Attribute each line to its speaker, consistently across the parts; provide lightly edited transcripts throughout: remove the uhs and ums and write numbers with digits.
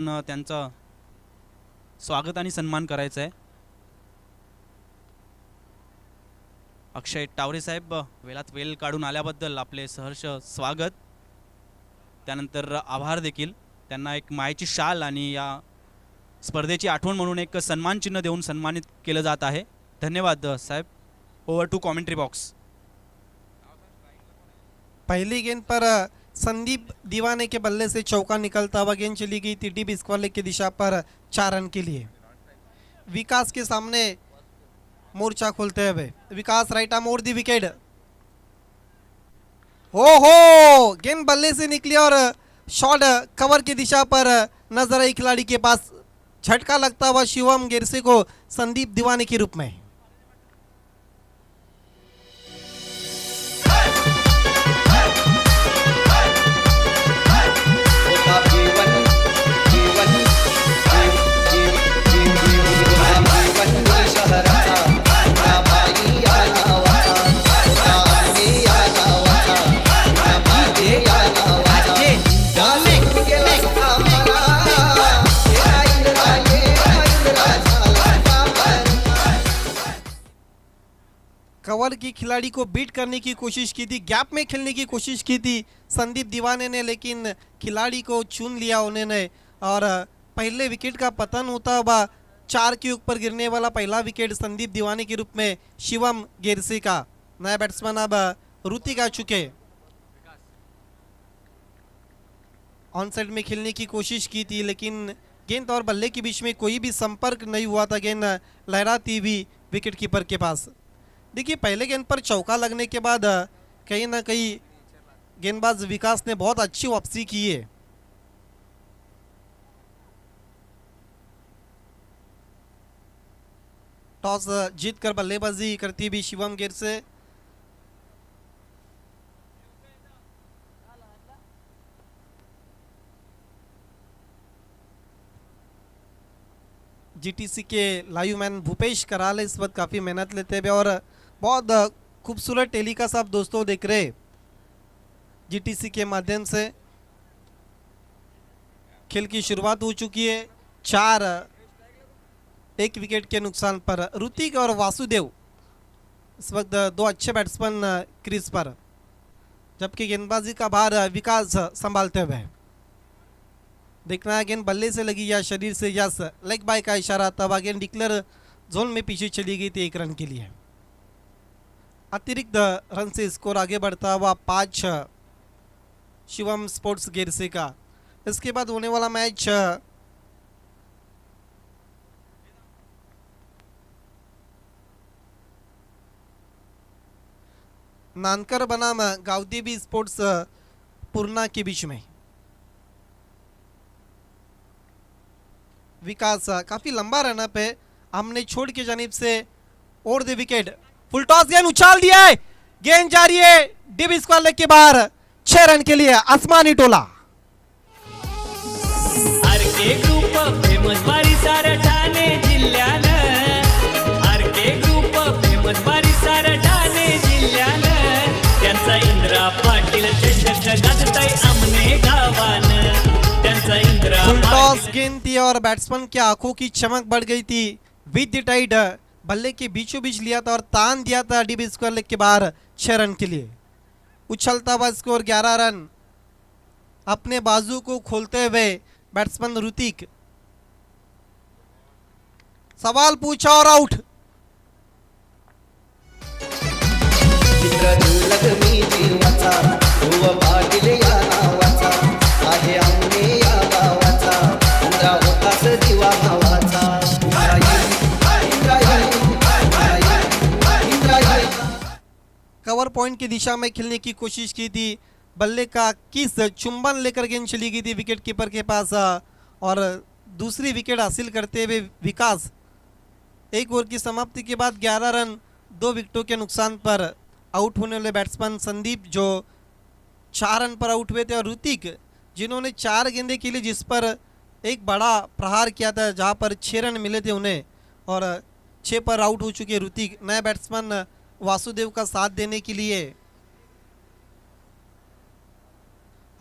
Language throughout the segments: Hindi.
Speaker 1: त्यांचा स्वागत आणि सन्मान करायचा आहे। अक्षय टावरे साहेब, वेळात वेळ काढून आल्याबद्दल आपले सहर्ष स्वागत। त्यानंतर आभार देखील। त्यांना एक मायेची शाल आणि या स्पर्धेची आठवण म्हणून एक सन्मान चिन्ह देऊन सन्मानित केलं जात आहे। धन्यवाद साहेब। Over to commentary box.
Speaker 2: पहली गेंद पर संदीप दीवाने के बल्ले से चौका निकलता हुआ गेंद चली गई थी डीप स्क्वायर लेग की दिशा पर 4 रन के लिए। विकास के सामने मोर्चा खोलते हुए Vikas right arm over the wicket. हो गेंद बल्ले से निकली और शॉट कवर की दिशा पर नजर आई खिलाड़ी के पास। झटका लगता हुआ शिवम गिरसे को संदीप दीवाने के रूप में। कवर की खिलाड़ी को बीट करने की कोशिश की थी, गैप में खेलने की कोशिश की थी संदीप दीवाने ने, लेकिन खिलाड़ी को चुन लिया उन्होंने और पहले विकेट का पतन होता हुआ 4 के ऊपर गिरने वाला पहला विकेट संदीप दीवाने के रूप में शिवम गेरसे का। नया बैट्समैन अब ऋतिक आ चुके। ऑन साइड में खेलने की कोशिश की थी, लेकिन गेंद और बल्ले के बीच में कोई भी संपर्क नहीं हुआ था। गेंद लहराती हुई विकेट कीपर के पास। देखिए पहले गेंद पर चौका लगने के बाद कहीं ना कहीं गेंदबाज विकास ने बहुत अच्छी वापसी की है। टॉस जीतकर बल्लेबाजी करती हुई शिवम गिरसे। जीटीसी के लाइव मैन भूपेश कराल इस वक्त काफ़ी मेहनत लेते हुए और बहुत खूबसूरत टेलीकास्ट आप दोस्तों देख रहे जीटीसी के माध्यम से। खेल की शुरुआत हो चुकी है। 1 विकेट के नुकसान पर ऋतिक और वासुदेव इस वक्त 2 अच्छे बैट्समैन क्रीज पर, जबकि गेंदबाजी का भार विकास संभालते हुए। देखना है गेंद बल्ले से लगी या शरीर से, या लेग बाय का इशारा, तब गेंद डिक्लेयर जोन में पीछे चली गई थी 1 रन के लिए। अतिरिक्त रन से स्कोर आगे बढ़ता हुआ 5 शिवम स्पोर्ट्स गिरसे का। इसके बाद होने वाला मैच नानकर बनाम गावदेवी स्पोर्ट्स पूर्णा के बीच में। विकास काफी लंबा रन अप है, हमने छोड़ के जानिब से over the wicket. Full toss गेंद उछाल दिया है, गेंद जा रही है डीप स्क्वायर लेग के बाहर 6 रन के लिए आसमानी टोला।
Speaker 3: आरके ग्रुप फेमस परिसर ठाणे जिल्ह्यानं, आरके ग्रुप फेमस परिसर ठाणे जिल्ह्यानं, त्यांचा इंद्रा पाटील चषक गाजतय आमने गावानं, त्यांचा इंद्रा
Speaker 2: फुल टॉस गेंद थी और बैट्समैन की आंखों की चमक बढ़ गई थी। विद द टाइड बल्ले के बीचों बीच लिया था और तान दिया था डीप स्क्वायर लेग के बाहर 6 रन के लिए। उछलता हुआ स्कोर 11 रन। अपने बाजू को खोलते हुए बैट्समैन ऋतिक, सवाल पूछा और आउट। कवर पॉइंट की दिशा में खेलने की कोशिश की थी, बल्ले का किस चुंबन लेकर गेंद चली गई थी विकेट कीपर के पास और दूसरी विकेट हासिल करते हुए विकास 1 ओवर की समाप्ति के बाद 11 रन 2 विकेटों के नुकसान पर आउट होने वाले बैट्समैन संदीप जो 4 रन पर आउट हुए थे, और ऋतिक जिन्होंने 4 गेंदें खेली जिस पर एक बड़ा प्रहार किया था जहां पर 6 रन मिले थे उन्हें, और 6 पर आउट हो चुके ऋतिक। नए बैट्समैन वासुदेव का साथ देने के लिए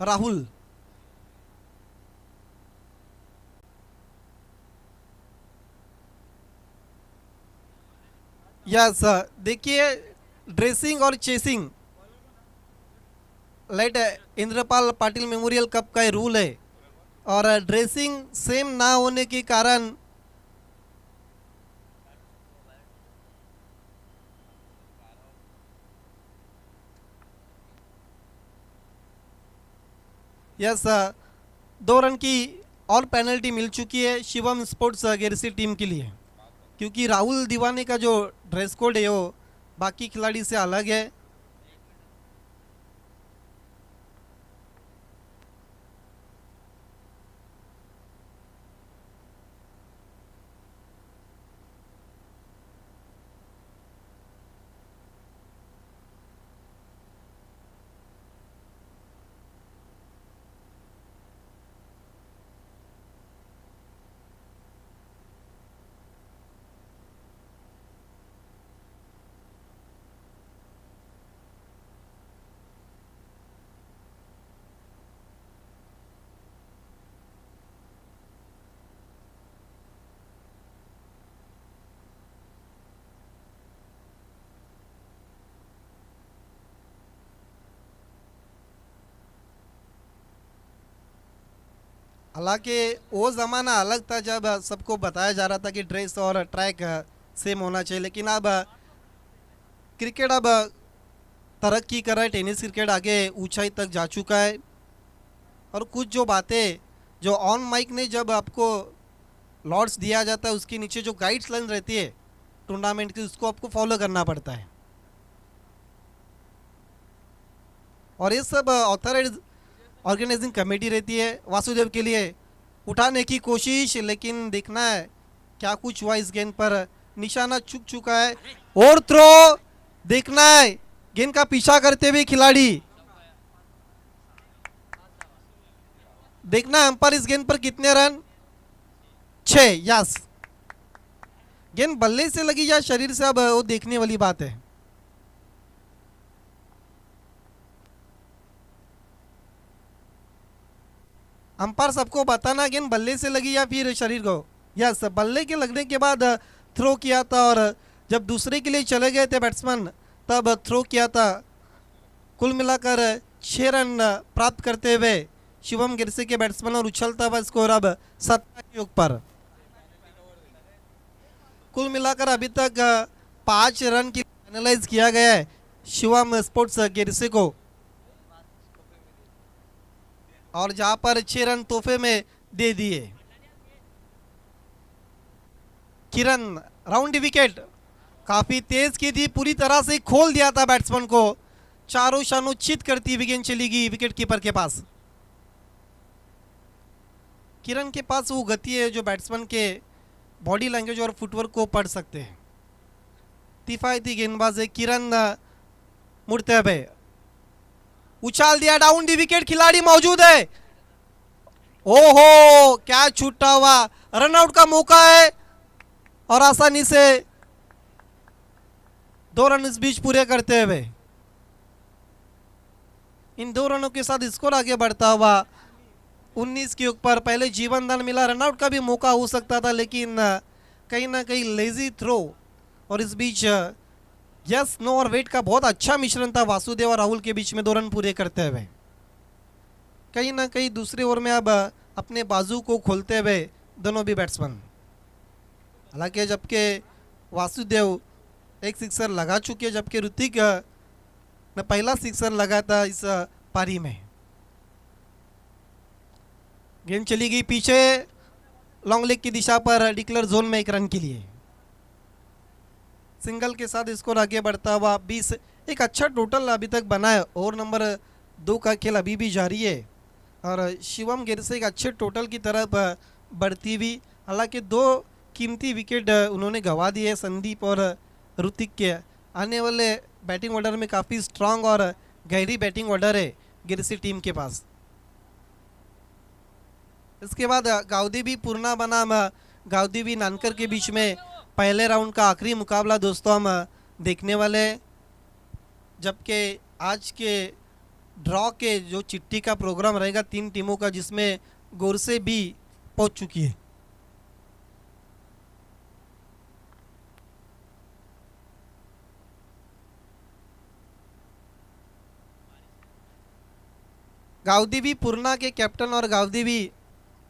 Speaker 2: राहुल यस देखिए ड्रेसिंग और chasing light Indrapal Patil memorial cup का ये रूल है और ड्रेसिंग सेम ना होने के कारण यस 2 रन की और पेनल्टी मिल चुकी है शिवम स्पोर्ट्स गिरसी टीम के लिए क्योंकि राहुल दीवाने का जो ड्रेस कोड है वो बाकी खिलाड़ी से अलग है। हालांकि वो ज़माना अलग था जब सबको बताया जा रहा था कि ड्रेस और ट्रैक सेम होना चाहिए, लेकिन अब क्रिकेट अब तरक्की कर रहा है, टेनिस क्रिकेट आगे ऊंचाई तक जा चुका है और कुछ जो बातें जो ऑन माइक ने जब आपको लॉर्ड्स दिया जाता है उसके नीचे जो गाइड्स लाइन रहती है टूर्नामेंट की उसको आपको फॉलो करना पड़ता है और ये सब ऑथराइज ऑर्गेनाइजिंग कमेटी रहती है वासुदेव के लिए उठाने की कोशिश, लेकिन देखना है क्या कुछ हुआ इस गेंद पर। निशाना चुक चुका है और थ्रो देखना है गेंद का पीछा करते हुए खिलाड़ी, देखना है अंपायर इस गेंद पर कितने रन 6। यस गेंद बल्ले से लगी या शरीर से अब वो देखने वाली बात है। अंपायर सबको बताना गेंद बल्ले से लगी या फिर शरीर को। यस बल्ले के लगने के बाद थ्रो किया था और जब दूसरे के लिए चले गए थे बैट्समैन तब थ्रो किया था। कुल मिलाकर 6 रन प्राप्त करते हुए शिवम गिरसे के बैट्समैन और उछलता हुआ स्कोर अब 17 के ऊपर। कुल मिलाकर अभी तक 5 रन की फाइनलाइज किया गया है शिवम स्पोर्ट्स गिरसे को और जहां पर 6 रन तोहफे में दे दिए। किरण राउंड विकेट काफी तेज की थी, पूरी तरह से खोल दिया था बैट्समैन को, चारों शानोचित करती हुई गेंद चली गई विकेट कीपर के पास। किरण के पास वो गति है जो बैट्समैन के बॉडी लैंग्वेज और फुटवर्क को पढ़ सकते हैं। किफायती गेंदबाज है किरण, मुड़ते हुए उछाल दिया डाउन दी विकेट, खिलाड़ी मौजूद है। ओहो क्या छूटा हुआ, रनआउट का मौका है और आसानी से 2 रन इस बीच पूरे करते हुए इन 2 रनों के साथ स्कोर आगे बढ़ता हुआ 19 के ऊपर। पहले जीवन दान मिला, रनआउट का भी मौका हो सकता था लेकिन कहीं ना कहीं लेजी थ्रो और इस बीच यस नो और वेट का बहुत अच्छा मिश्रण था वासुदेव और राहुल के बीच में 2 रन पूरे करते हुए। कहीं ना कहीं दूसरे ओवर में अब अपने बाजू को खोलते हुए दोनों भी बैट्समैन। हालांकि जबकि वासुदेव एक सिक्सर लगा चुके हैं जबकि ऋतिक ने पहला सिक्सर लगा था इस पारी में। गेंद चली गई पीछे लॉन्ग लेग की दिशा पर डिक्लेयर जोन में 1 रन के लिए। सिंगल के साथ स्कोर आगे बढ़ता हुआ 20, एक अच्छा टोटल अभी तक बना है। ओवर नंबर 2 का खेल अभी भी जारी है और शिवम गिरसे एक अच्छे टोटल की तरफ बढ़ती हुई। हालांकि 2 कीमती विकेट उन्होंने गंवा दिए संदीप और ऋतिक के। आने वाले बैटिंग ऑर्डर में काफ़ी स्ट्रांग और गहरी बैटिंग ऑर्डर है गिरसी टीम के पास। इसके बाद गाउदेवी पूर्णा बनाम गाउदेवी नानकर के बीच में पहले राउंड का आखिरी मुकाबला दोस्तों हम देखने वाले हैं, जबकि आज के ड्रॉ के जो चिट्ठी का प्रोग्राम रहेगा 3 टीमों का जिसमें गोरसे भी पहुंच चुकी है। गावदेवी पूर्णा के कैप्टन और गावदेवी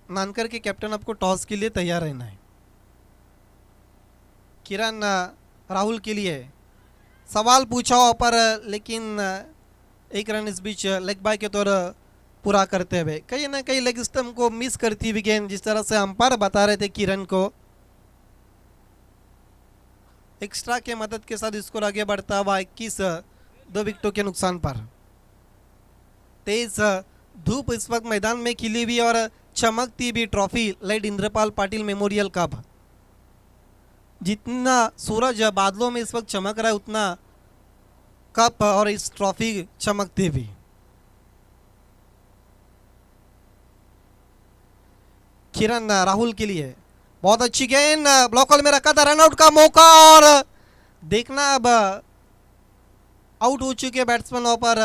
Speaker 2: नानकर के कैप्टन आपको टॉस के लिए तैयार रहना है। किरण राहुल के लिए सवाल पूछा पर लेकिन एक रन इस बीच लेग बाय के तौर पूरा करते हुए कहीं ना कहीं लेग स्टंप को मिस करती हुई गेंद, जिस तरह से अंपायर बता रहे थे किरण को। एक्स्ट्रा के मदद के साथ स्कोर आगे बढ़ता हुआ 21 2 विकेटों के नुकसान पर। तेज धूप इस वक्त मैदान में खिली हुई और चमकती भी trophy light Indrapal Patil memorial cup. जितना सूरज बादलों में इस वक्त चमक रहा है उतना कप और इस ट्रॉफी चमकती भी। किरण राहुल के लिए बहुत अच्छी गेंद, ब्लॉक होल में रखा था, रनआउट का मौका और देखना अब आउट हो चुके बैट्समैन पर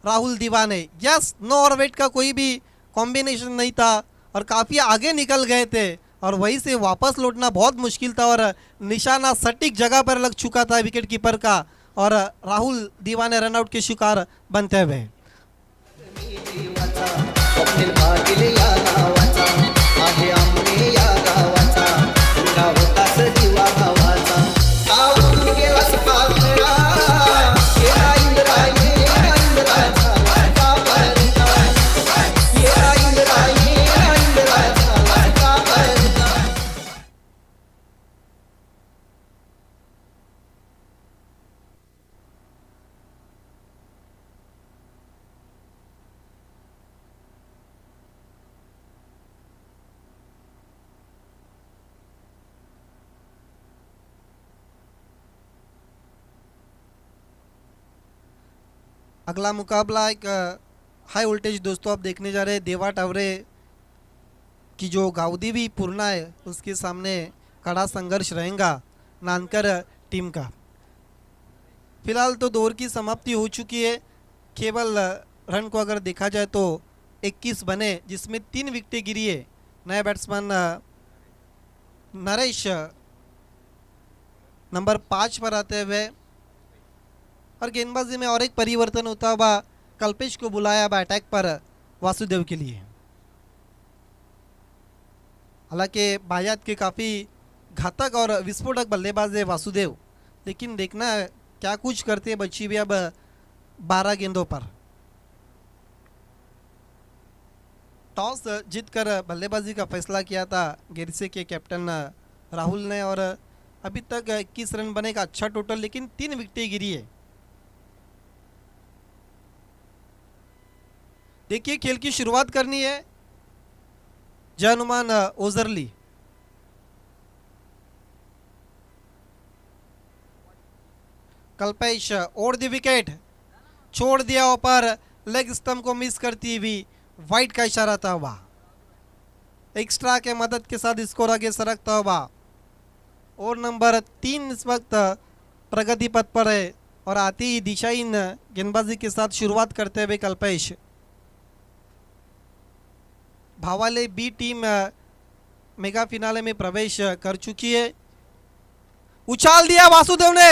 Speaker 2: राहुल दीवाने। यस, नो और वेट का कोई भी कॉम्बिनेशन नहीं था और काफी आगे निकल गए थे और वहीं से वापस लौटना बहुत मुश्किल था और निशाना सटीक जगह पर लग चुका था विकेट कीपर का और राहुल दीवाने रनआउट के शिकार बनते हुए। अगला मुकाबला एक हाई वोल्टेज दोस्तों आप देखने जा रहे हैं। देवा टावरे की जो गावदेवी पूर्णा है उसके सामने कड़ा संघर्ष रहेगा नानकर टीम का। फिलहाल तो दौर की समाप्ति हो चुकी है। केवल रन को अगर देखा जाए तो 21 बने जिसमें 3 विकेटें गिरी है। नए बैट्समैन नरेश नंबर 5 पर आते हुए और गेंदबाजी में और एक परिवर्तन होता हुआ कल्पेश को बुलाया अब अटैक पर वासुदेव के लिए। हालांकि बायात के काफ़ी घातक और विस्फोटक बल्लेबाज है वासुदेव, लेकिन देखना क्या कुछ करते हैं बच्ची भी अब 12 गेंदों पर। टॉस जीतकर बल्लेबाजी का फैसला किया था गिरसे के कैप्टन राहुल ने और अभी तक 21 रन बने का अच्छा टोटल, लेकिन 3 विकेटें गिरी है। देखिए खेल की शुरुआत करनी है जयनुमान ओजरली। कल्पेश ओवर द विकेट छोड़ दिया ऊपर, लेग स्टंप को मिस करती हुई वाइड का इशारा था हुआ। एक्स्ट्रा के मदद के साथ स्कोर आगे सरकता हुआ। और नंबर 3 इस वक्त प्रगति पथ पर है और आती ही दिशाहीन गेंदबाजी के साथ शुरुआत करते हुए कल्पेश। भावाले बी टीम मेगा फिनाले में प्रवेश कर चुकी है। उछाल दिया वासुदेव ने,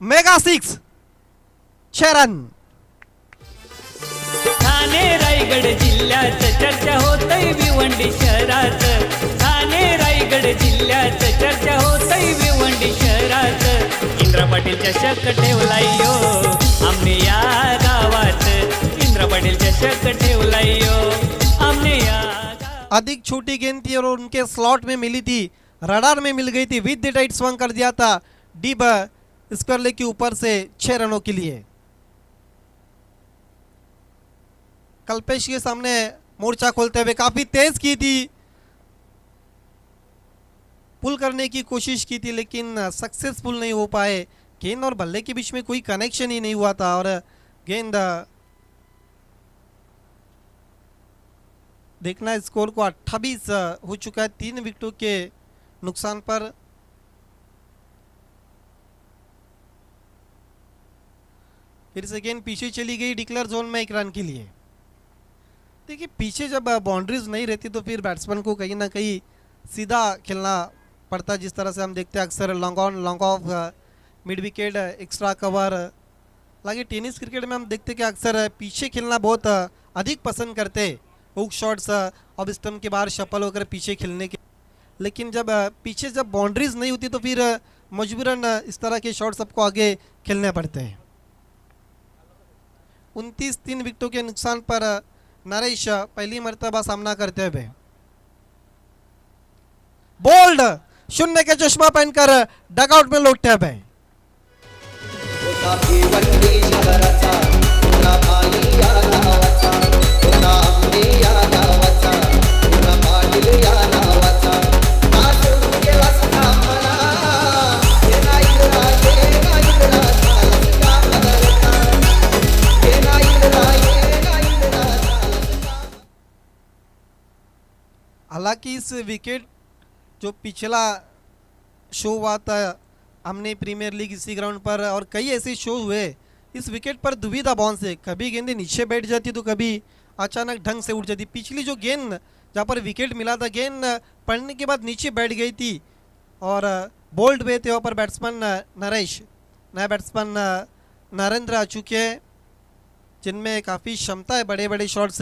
Speaker 2: मेगा 6 रन।
Speaker 3: ठाणे रायगड जिल्ह्यात चर्चा होतय भिवंडी शहरात। ठाणे रायगड जिल्ह्यात चर्चा होतय भिवंडी शहरात। इंद्रा पाटील चषक ठेवलाय यो आमने या गावात। इंद्रा पाटील चषक ठेवलाय यो आमने या।
Speaker 2: अधिक छोटी गेंद थी और उनके स्लॉट में मिली थी, रडार में मिल गई थी। विद द टाइट स्वंग कर दिया था डीप स्क्वायर लेग के ऊपर से 6 रनों के लिए। कल्पेश के सामने मोर्चा खोलते हुए काफी तेज की थी, पुल करने की कोशिश की थी लेकिन सक्सेसफुल नहीं हो पाए। गेंद और बल्ले के बीच में कोई कनेक्शन ही नहीं हुआ था और गेंद देखना स्कोर को 28 हो चुका है 3 विकेटों के नुकसान पर। फिर से गेंद पीछे चली गई डिक्लेयर जोन में 1 रन के लिए। देखिए पीछे जब बाउंड्रीज नहीं रहती तो फिर बैट्समैन को कहीं ना कहीं सीधा खेलना पड़ता है। जिस तरह से हम देखते हैं अक्सर long on long off, mid wicket, extra cover. हालांकि टेनिस क्रिकेट में हम देखते हैं कि अक्सर पीछे खेलना बहुत अधिक पसंद करते हुक शॉट्स ऑफ स्टंप के बाहर शफल होकर पीछे खेलने के, लेकिन जब पीछे जब बाउंड्रीज नहीं होती तो फिर मजबूरन इस तरह के शॉट्स सबको आगे खेलने पड़ते हैं। 29 विकेटों के नुकसान पर नरेश पहली मर्तबा सामना करते हुए बोल्ड शून्य के चश्मा पहनकर डगआउट में लौटते हुए। हालांकि इस विकेट जो पिछला शो हुआ था हमने प्रीमियर लीग इसी ग्राउंड पर और कई ऐसे शो हुए, इस विकेट पर दुविधा बाउंस है, कभी गेंदें नीचे बैठ जाती तो कभी अचानक ढंग से उठ जाती। पिछली जो गेंद जहाँ पर विकेट मिला था गेंद पड़ने के बाद नीचे बैठ गई थी और बोल्ड हुए थे वहाँ पर बैट्समैन नरेश, नया बैट्समैन नरेंद्र आ चुके हैं जिनमें काफ़ी क्षमता है बड़े बड़े शॉट्स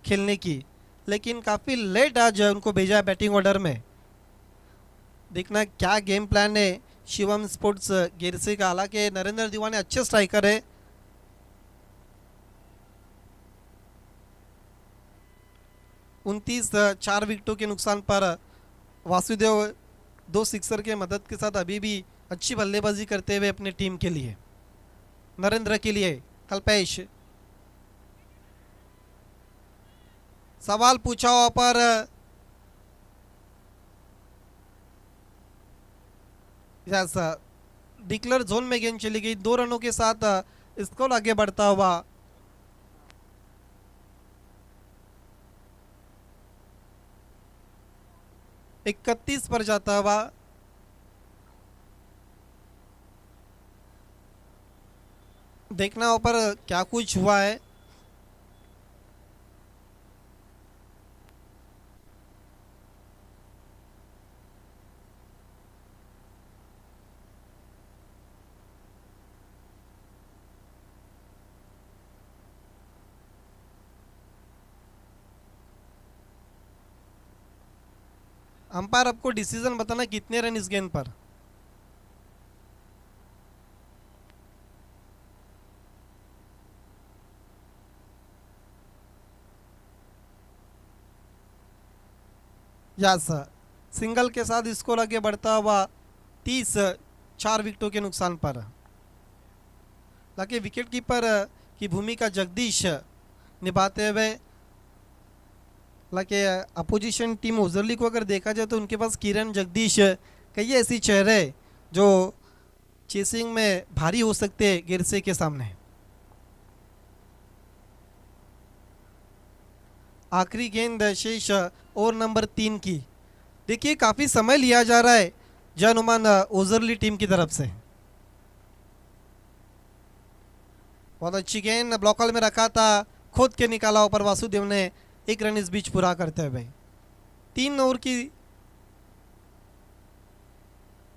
Speaker 2: खेलने की, लेकिन काफ़ी लेट आज उनको भेजा है बैटिंग ऑर्डर में। देखना क्या गेम प्लान है शिवम स्पोर्ट्स गिरसे का। हालांकि नरेंद्र दीवाने अच्छे स्ट्राइकर है, 29 4 विकेटों के नुकसान पर वासुदेव 2 सिक्सर के मदद के साथ अभी भी अच्छी बल्लेबाजी करते हुए अपनी टीम के लिए, नरेंद्र के लिए कल्पेश सवाल पूछा हुआ पर डिक्लेयर जोन में गेंद चली गई, 2 रनों के साथ स्कोर आगे बढ़ता हुआ। इकतीस पर जाता हुआ देखना ऊपर क्या कुछ हुआ है। अंपायर आपको डिसीजन बताना कितने रन इस गेंद पर। यस, सिंगल के साथ स्कोर आगे बढ़ता हुआ 30 4 विकेटों के नुकसान पर। ताकि विकेट कीपर की भूमिका जगदीश निभाते हुए, हालांकि अपोजिशन टीम ओजरली को अगर देखा जाए तो उनके पास किरण जगदीश कई ऐसी चेहरे जो चेसिंग में भारी हो सकते हैं गिरसे के सामने। आखिरी गेंद शेष ओवर नंबर 3 की। देखिए काफ़ी समय लिया जा रहा है जनुमान ओजरली टीम की तरफ से। बहुत अच्छी गेंद ब्लॉकल में रखा था, खोद के निकाला ऊपर वासुदेव ने 1 रन इस बीच पूरा करते हुए। 3 ओवर की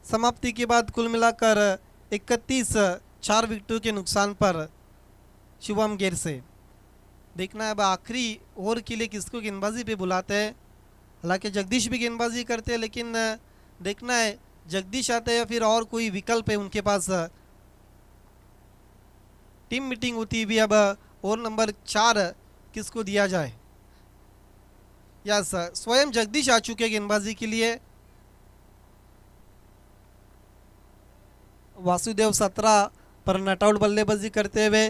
Speaker 2: समाप्ति के बाद कुल मिलाकर 31 4 विकेटों के नुकसान पर शिवम गिरसे। देखना है अब आखिरी ओवर के लिए किसको गेंदबाजी पे बुलाते हैं। हालांकि जगदीश भी गेंदबाजी करते हैं, लेकिन देखना है जगदीश आते हैं या फिर और कोई विकल्प है उनके पास। टीम मीटिंग होती भी अब ओवर नंबर 4 किसको दिया जाए। यस, स्वयं जगदीश आ चुके गेंदबाजी के लिए। वासुदेव 17 पर नट आउट बल्लेबाजी करते हुए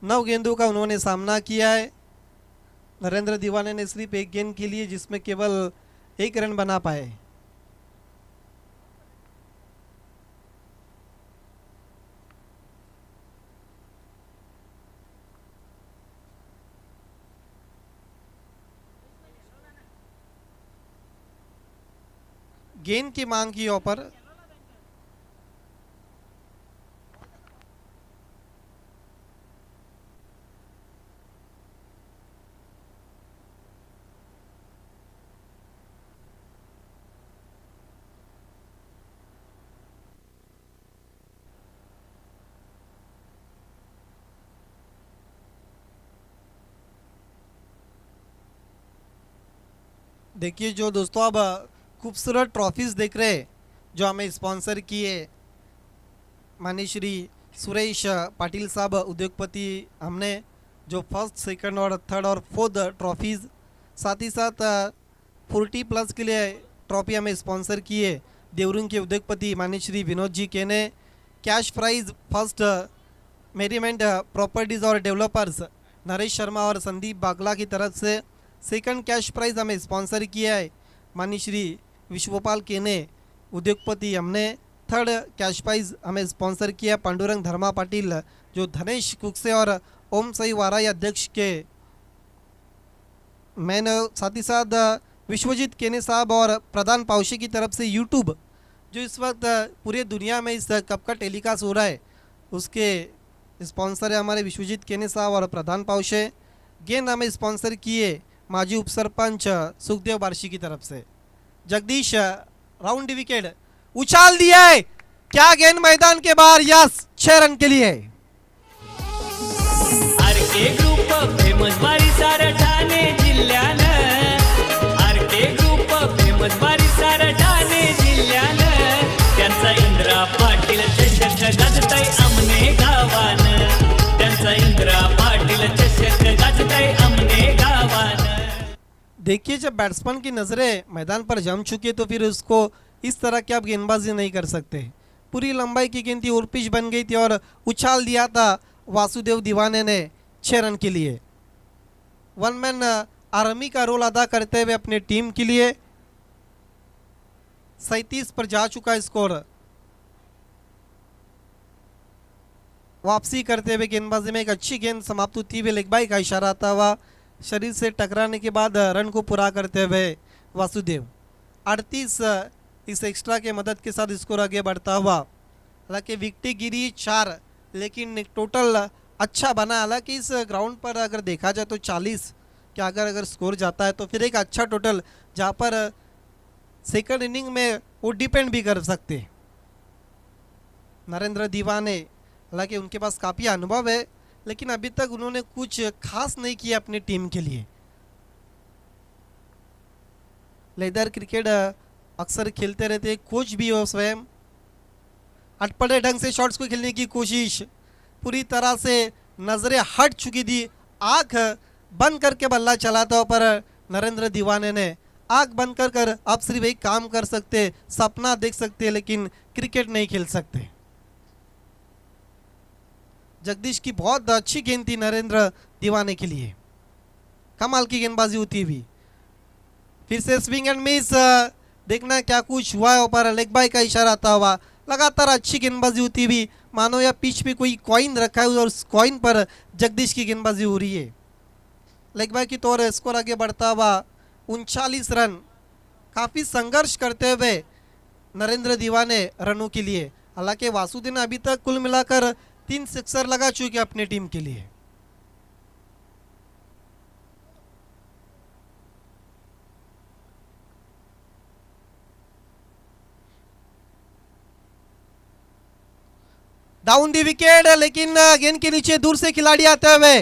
Speaker 2: 9 गेंदों का उन्होंने सामना किया है। नरेंद्र दीवाने ने सिर्फ 1 गेंद के लिए जिसमें केवल 1 रन बना पाए। गेंद की मांग की ओवर। देखिए जो दोस्तों अब खूबसूरत ट्रॉफीज देख रहे हैं जो हमें स्पॉन्सर किए माननीय श्री सुरेश पाटिल साहब उद्योगपति, हमने जो फर्स्ट सेकंड और थर्ड और फोर्थ ट्रॉफीज़, साथ ही साथ 40+ के लिए ट्रॉफी हमें स्पॉन्सर किए देवरुंग के उद्योगपति माननीय श्री विनोद जी के ने। कैश प्राइज फर्स्ट मेरीमेंट प्रॉपर्टीज़ और डेवलपर्स नरेश शर्मा और संदीप बागला की तरफ से। सेकंड कैश प्राइज हमें स्पॉन्सर किया है माननीय श्री विश्वपाल केने उद्योगपति, हमने। थर्ड कैश प्राइज हमें स्पॉन्सर किया पांडुरंग धर्मा पाटिल जो धनेश कुकसे और ओम सई वाराई अध्यक्ष के मैंने। साथ ही साथ विश्वजीत केने साहब और प्रधान पावशे की तरफ से यूट्यूब जो इस वक्त पूरे दुनिया में इस कप का टेलीकास्ट हो रहा है उसके स्पॉन्सर है हमारे विश्वजीत केने साहब और प्रधान पावशे। गेंद हमें स्पॉन्सर किए माजी उप सरपंच सुखदेव बार्शी की तरफ से। जगदीश राउंड विकेट उछाल दिया है, क्या गेंद मैदान के बाहर, यस 6 रन के लिए।
Speaker 3: आरके ग्रुप फेमस बारी सार ठाणे जिल्ह्यानं, आरके ग्रुप फेमस बारी सार ठाणे जिल्ह्यानं, त्यांचा इंद्रा पाटील चषक गाजतय आमने गावानं, त्यांचा इंद्रा पाटील चषक गाजतय आमने गावानं।
Speaker 2: देखिए जब बैट्समैन की नज़रें मैदान पर जम चुकी है तो फिर उसको इस तरह की आप गेंदबाजी नहीं कर सकते। पूरी लंबाई की गेंद थी, और पिच बन गई थी और उछाल दिया था वासुदेव दीवाने ने 6 रन के लिए। वन मैन आर्मी का रोल अदा करते हुए अपने टीम के लिए 37 पर जा चुका स्कोर। वापसी करते हुए गेंदबाजी में एक अच्छी गेंद समाप्त होती हुई लेग बाई का इशारा आता हुआ शरीर से टकराने के बाद रन को पूरा करते हुए वासुदेव 38 इस एक्स्ट्रा के मदद के साथ स्कोर आगे बढ़ता हुआ। हालांकि विकेट गिरी 4 लेकिन टोटल अच्छा बना। हालांकि इस ग्राउंड पर अगर देखा जाए तो 40 के अगर स्कोर जाता है तो फिर एक अच्छा टोटल जहां पर सेकंड इनिंग में वो डिपेंड भी कर सकते। नरेंद्र दीवाने, हालांकि उनके पास काफ़ी अनुभव है लेकिन अभी तक उन्होंने कुछ खास नहीं किया अपनी टीम के लिए। लेदर क्रिकेट अक्सर खेलते रहते, कोच भी हो स्वयं। अटपटे ढंग से शॉट्स को खेलने की कोशिश, पूरी तरह से नजरें हट चुकी थी। आंख बंद करके बल्ला चलाता हो पर नरेंद्र दीवाने ने आंख बंद कर आप सिर्फ एक काम कर सकते, सपना देख सकते लेकिन क्रिकेट नहीं खेल सकते। जगदीश की बहुत अच्छी गेंद थी नरेंद्र दीवाने के लिए, कमाल की गेंदबाजी होती हुई। फिर से स्विंग एंड मिस, देखना क्या कुछ हुआ है। ऊपर लेग बाई का इशारा आता हुआ लगातार अच्छी गेंदबाजी होती हुई, मानो या पिच पे कोई कॉइन रखा है और उस कॉइन पर जगदीश की गेंदबाजी हो रही है। लेग बाई की तौर स्कोर आगे बढ़ता हुआ 39 रन। काफ़ी संघर्ष करते हुए नरेंद्र दीवाने रनों के लिए। हालांकि वासुदेव ने अभी तक कुल मिलाकर 3 सिक्सर लगा चुके अपनी टीम के लिए। डाउन दी विकेट, लेकिन गेंद के नीचे दूर से खिलाड़ी आते हुए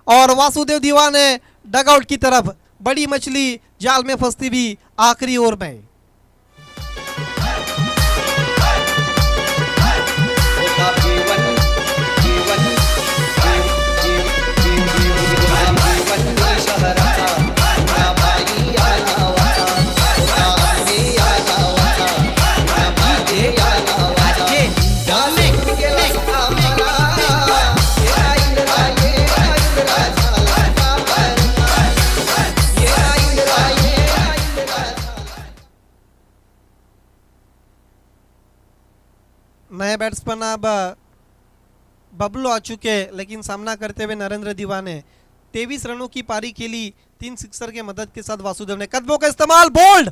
Speaker 2: और वासुदेव दीवाने डगआउट की तरफ। बड़ी मछली जाल में फंसती हुई आखिरी ओवर में। नए बैट्समैन अब बबलू आ चुके लेकिन सामना करते हुए नरेंद्र दीवाने 23 रनों की पारी खेली 3 सिक्सर के मदद के साथ। वासुदेव ने कदमों का इस्तेमाल, बोल्ड,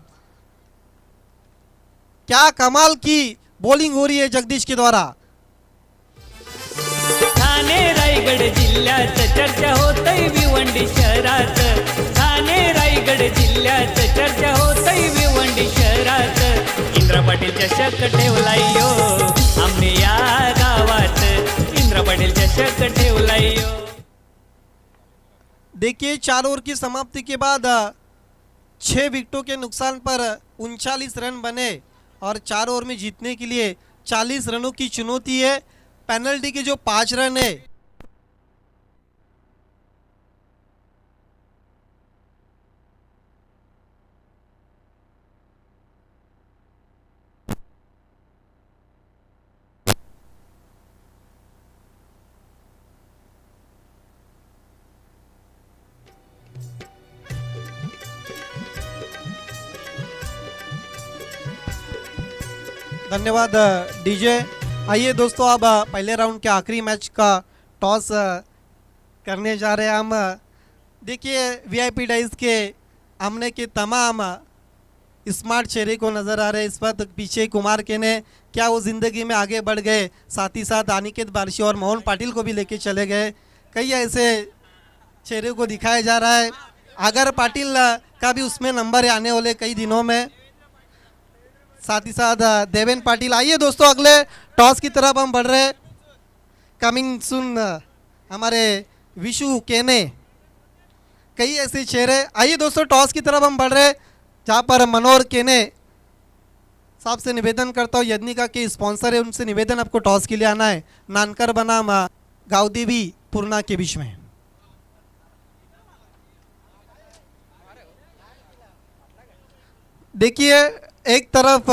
Speaker 2: क्या कमाल की बॉलिंग हो रही है जगदीश के द्वारा।
Speaker 3: ठाणे रायगड जिल्ह्यात चर्चा होतय भिवंडी शहरात, ठाणे रायगड जिल्ह्यात चर्चा होतय भिवंडी शहरात। इंद्रा पाटील चषक ठेवलाय यो आमने या गावात, इंद्रा पाटील चषक ठेवलाय यो।
Speaker 2: देखिए 4 ओवर की समाप्ति के बाद 6 विकेटों के नुकसान पर 39 रन बने और 4 ओवर में जीतने के लिए 40 रनों की चुनौती है। पेनल्टी के जो 5 रन है धन्यवाद डीजे। आइए दोस्तों, अब पहले राउंड के आखिरी मैच का टॉस करने जा रहे हैं हम। देखिए वीआईपी डाइस के आमने के तमाम स्मार्ट चेहरे को नज़र आ रहे हैं इस वक्त। पीछे कुमार के ने क्या वो ज़िंदगी में आगे बढ़ गए, साथ ही साथ अनिकेत बारिशी और मोहन पाटिल को भी लेके चले गए। कई ऐसे चेहरे को दिखाया जा रहा है। अगर पाटिल का भी उसमें नंबर आने वाले कई दिनों में, साथ ही साथ देवेन पाटिल। आइए दोस्तों, अगले टॉस की तरफ हम बढ़ रहे। कमिंग सुन हमारे विशु केने, कई ऐसे चेहरे। आइए दोस्तों, टॉस की तरफ हम बढ़ रहे, जहाँ पर मनोहर केने साहब से निवेदन करता हूँ, यदनिका के स्पॉन्सर है, उनसे निवेदन आपको टॉस के लिए आना है। नानकर बनाम गावदेवी पूर्णा के बीच में। देखिए एक तरफ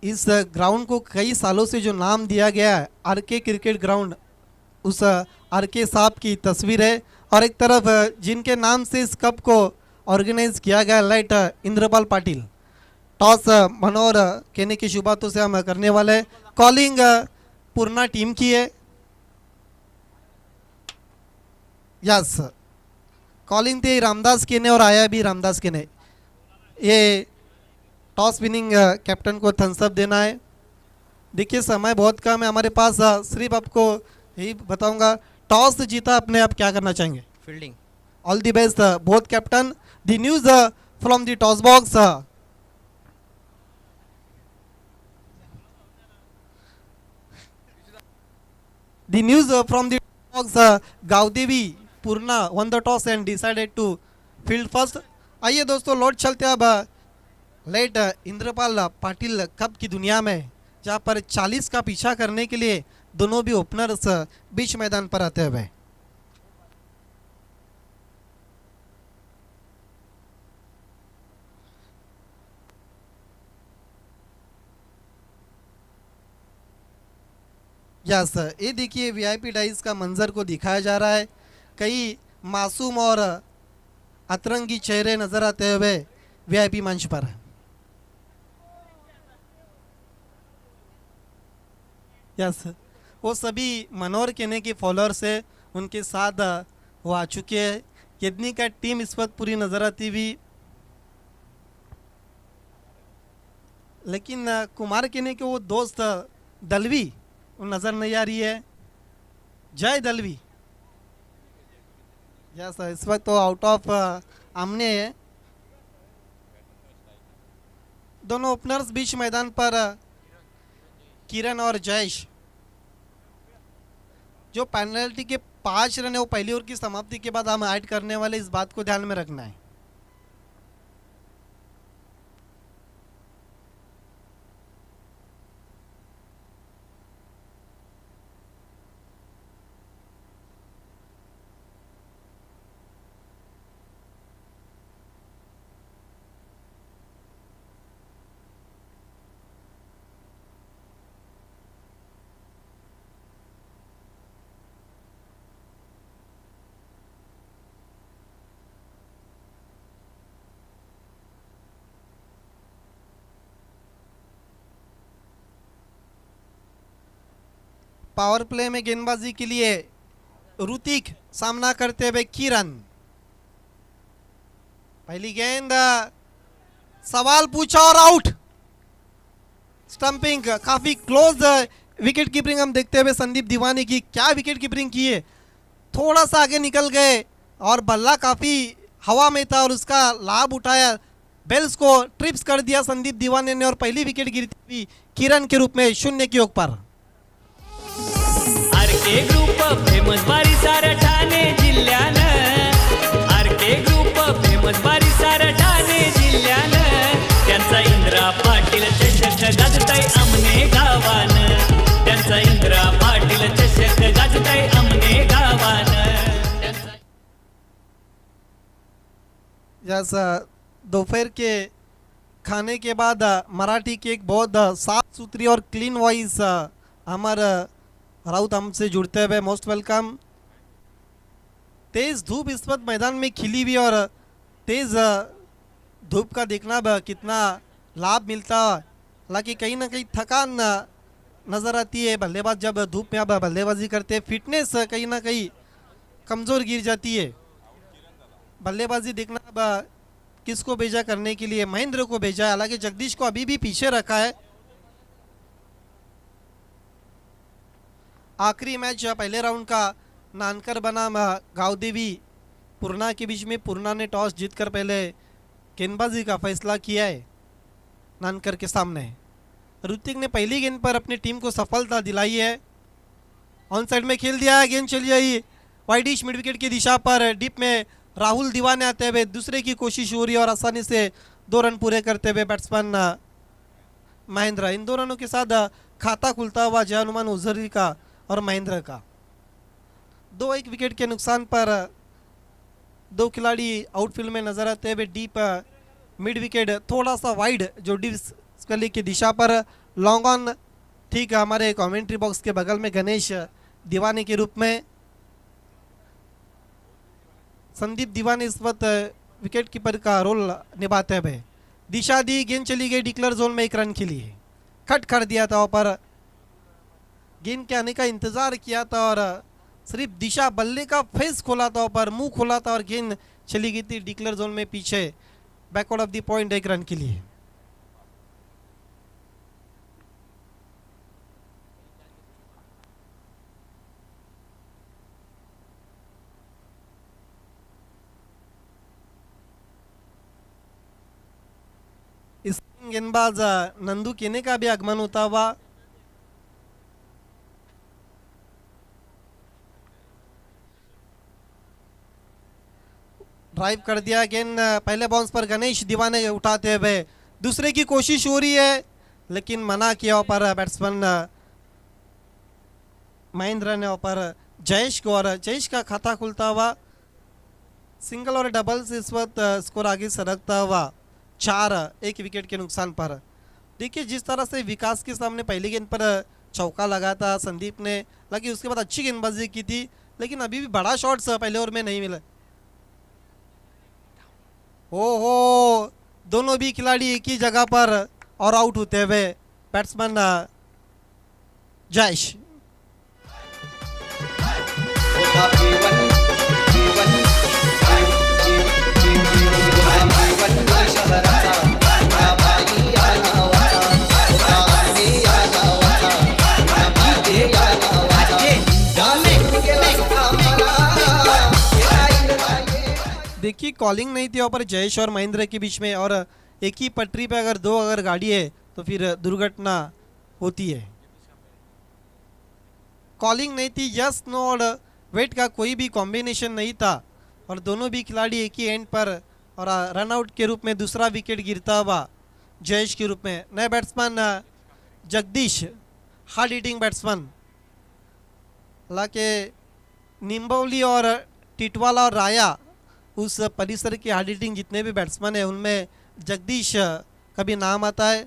Speaker 2: इस ग्राउंड को कई सालों से जो नाम दिया गया है आरके क्रिकेट ग्राउंड, उस आरके साहब की तस्वीर है, और एक तरफ जिनके नाम से इस कप को ऑर्गेनाइज किया गया लाइट इंद्रपाल पाटिल। टॉस मनोहर केने की शुरुआतों से हम करने वाले हैं। कॉलिंग पूर्णा टीम की है। यस, कॉलिंग थी रामदास केने और आया भी रामदास केने। ये टॉस विनिंग कैप्टन को थम्स अप देना है। देखिए समय बहुत कम है हमारे पास, सिर्फ आपको यही बताऊंगा, टॉस जीता अपने आप क्या करना चाहेंगे?
Speaker 4: Fielding.
Speaker 2: All the best both captain. The news from the toss box. The news from the box, Gavdevi Purna won the toss and decided to field first. आइए दोस्तों, लौट चलते हैं अब लेट इंद्रपाल पाटिल कप की दुनिया में, जहां पर 40 का पीछा करने के लिए दोनों भी ओपनर्स बीच मैदान पर आते हुए। यस, ये देखिए वीआईपी डाइस का मंजर को दिखाया जा रहा है। कई मासूम और अतरंगी चेहरे नजर आते हुए वीआईपी मंच पर। यस, वो सभी मनोहर केने के फॉलोअर्स है, उनके साथ वो आ चुके हैं। यदनी का टीम इस वक्त पूरी नजर आती हुई, लेकिन कुमार केने के वो दोस्त दलवी वो नजर नहीं आ रही है। जय दलवी। यस, इस वक्त तो आउट ऑफ आमने है। दोनों ओपनर्स बीच मैदान पर, किरण और जयेश। जो पेनल्टी के 5 रन है वो पहली ओवर की समाप्ति के बाद हम ऐड करने वाले, इस बात को ध्यान में रखना है। पावर प्ले में गेंदबाजी के लिए ऋतिक सामना करते हुए किरण। पहली गेंद, सवाल पूछा और आउट। स्टंपिंग काफी क्लोज विकेट कीपिंग हम देखते हुए संदीप दीवानी की। क्या विकेट कीपिंग की है, थोड़ा सा आगे निकल गए और बल्ला काफी हवा में था और उसका लाभ उठाया, बेल्स को ट्रिप्स कर दिया संदीप दीवाने ने और पहली विकेट गिरती हुई किरण के रूप में 0 के योग पर।
Speaker 3: आरके ग्रुप फेमस बारी साऱ्या ठाणे जिल्ह्यानं, आरके ग्रुप फेमस बारी साऱ्या ठाणे इंद्रा पाटील चषक गाजताय आमने गावान, त्यांचा इंद्रा पाटील चषक गाजताय आमने गावान.
Speaker 2: जैसा दोपहर के खाने के बाद मराठी के एक बहुत साफ सुथरी और क्लीन वॉइस हमारा राउत हमसे जुड़ते हुए मोस्ट वेलकम. तेज़ धूप इस वक्त मैदान में खिली हुई और तेज़ धूप का देखना कितना लाभ मिलता. हालांकि कहीं ना कहीं थकान नज़र आती है. बल्लेबाज जब धूप में अब बल्लेबाजी करते हैं फिटनेस कहीं ना कहीं कमज़ोर गिर जाती है. बल्लेबाजी देखना अब किसको भेजा करने के लिए, महेंद्र को भेजा है. हालांकि जगदीश को अभी भी पीछे रखा है. आखिरी मैच पहले राउंड का नानकर बनाम गावदेवी पूर्णा के बीच में. पूर्णा ने टॉस जीतकर पहले गेंदबाजी का फैसला किया है नानकर के सामने. ऋतिक ने पहली गेंद पर अपनी टीम को सफलता दिलाई है. ऑन साइड में खेल दिया है, गेंद चली आई वाइडिश मिड विकेट की दिशा पर. डीप में राहुल दीवाने आते हुए दूसरे की कोशिश हो रही है और आसानी से 2 रन पूरे करते हुए बैट्समैन महेंद्र. इन 2 रनों के साथ खाता खुलता हुआ जय हनुमान उजरी का और महेंद्र का. 2-1 विकेट के नुकसान पर 2 खिलाड़ी आउटफील्ड में नजर आते हुए. डीप मिड विकेट थोड़ा सा वाइड जो डीप स्कली की दिशा पर. लॉन्ग ऑन ठीक हमारे कमेंट्री बॉक्स के बगल में गणेश दीवाने के रूप में. संदीप दीवाने इस वक्त विकेट कीपर का रोल निभाते हुए. दिशा दी, गेंद चली गई डिक्लेयर जोन में. 1 रन के लिए कट कर दिया था पर गेंद के आने का इंतजार किया था और सिर्फ दिशा बल्ले का फेस खोला था पर मुंह खोला था और गेंद चली गई थी डिक्लेयर जोन में पीछे. Backward of the point 1 run के लिए. इस गेंदबाज नंदू केने का भी आगमन होता हुआ. ड्राइव कर दिया गेंद पहले बाउंस पर. गणेश दीवाने उठाते हुए दूसरे की कोशिश हो रही है लेकिन मना किया पर बैट्समैन महेंद्र ने पर जयेश को. और जयेश का खाता खुलता हुआ. सिंगल और डबल से इस वक्त स्कोर आगे सरकता हुआ 4-1 विकेट के नुकसान पर. देखिए जिस तरह से विकास के सामने पहली गेंद पर चौका लगा था संदीप ने, हालांकि उसके बाद अच्छी गेंदबाजी की थी लेकिन अभी भी बड़ा शॉट्स पहले ओवर में नहीं मिला. ओहो, दोनों भी खिलाड़ी एक ही जगह पर और आउट होते हुए. बैट्समैन जयेश. देखिए कॉलिंग नहीं थी पर जयेश और महेंद्र के बीच में. और एक ही पटरी पे अगर गाड़ी है तो फिर दुर्घटना होती है. कॉलिंग नहीं थी, यस नो और वेट का कोई भी कॉम्बिनेशन नहीं था और दोनों भी खिलाड़ी एक ही एंड पर. और रन आउट के रूप में दूसरा विकेट गिरता हुआ जयेश के रूप में. नए batsman Jagdish, hard hitting batsman. हालांकि निम्बोली और टिटवाला और राया उस परिसर के हार्ड हिटिंग जितने भी बैट्समैन हैं उनमें जगदीश का भी नाम आता है.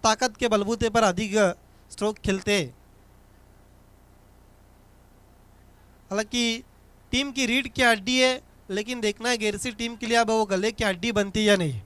Speaker 2: ताकत के बलबूते पर अधिक स्ट्रोक खेलते. हालांकि टीम की रीढ़ की हड्डी है लेकिन देखना है गैरसी टीम के लिए अब वो गले की हड्डी बनती है या नहीं.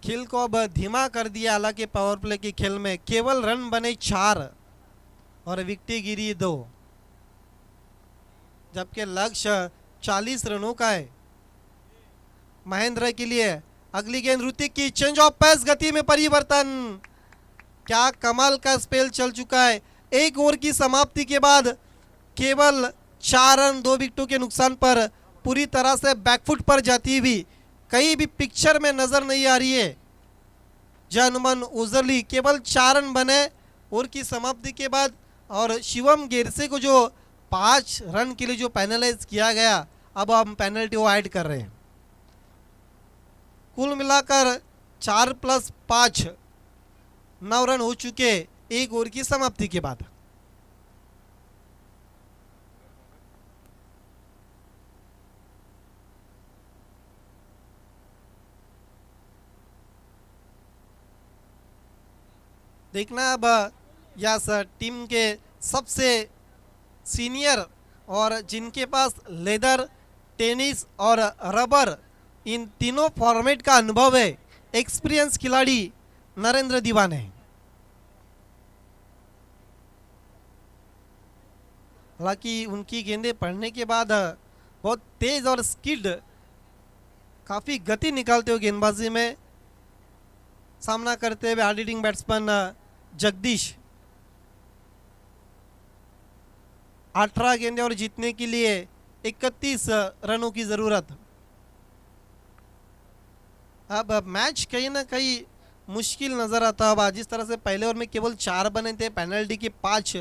Speaker 2: खेल को अब धीमा कर दिया. हालांकि पावर प्ले के खेल में केवल रन बने 4 और विकेटें गिरी 2 जबकि लक्ष्य 40 रनों का है. महेंद्र के लिए अगली गेंद ऋतिक की. चेंज ऑफ पेस, गति में परिवर्तन. क्या कमाल का स्पेल चल चुका है। एक ओवर की समाप्ति के बाद केवल 4 रन 2 विकेटों के नुकसान पर पूरी तरह से बैकफुट पर जाती हुई कहीं भी पिक्चर में नजर नहीं आ रही है। जनमन ओजरली केवल 4 रन बने ओवर की समाप्ति के बाद, और शिवम गेरसे को जो 5 रन के लिए जो पेनलाइज किया गया, अब हम पेनल्टी वो ऐड कर रहे हैं। कुल मिलाकर 4 + 5 9 रन हो चुके एक ओवर की समाप्ति के बाद। देखना अब यस टीम के सबसे सीनियर और जिनके पास लेदर, टेनिस और रबर इन तीनों फॉर्मेट का अनुभव है, एक्सपीरियंस खिलाड़ी नरेंद्र दीवाने। हालांकि उनकी गेंदें पड़ने के बाद बहुत तेज और स्किल्ड, काफी गति निकालते हुए गेंदबाजी में सामना करते हुए हार्ड हिटिंग बैट्समैन जगदीश। 18 गेंदें और जीतने के लिए 31 रनों की जरूरत। अब मैच कहीं ना कहीं मुश्किल नजर आता है। जिस तरह से पहले ओवर में केवल 4 बने थे, पेनल्टी के 5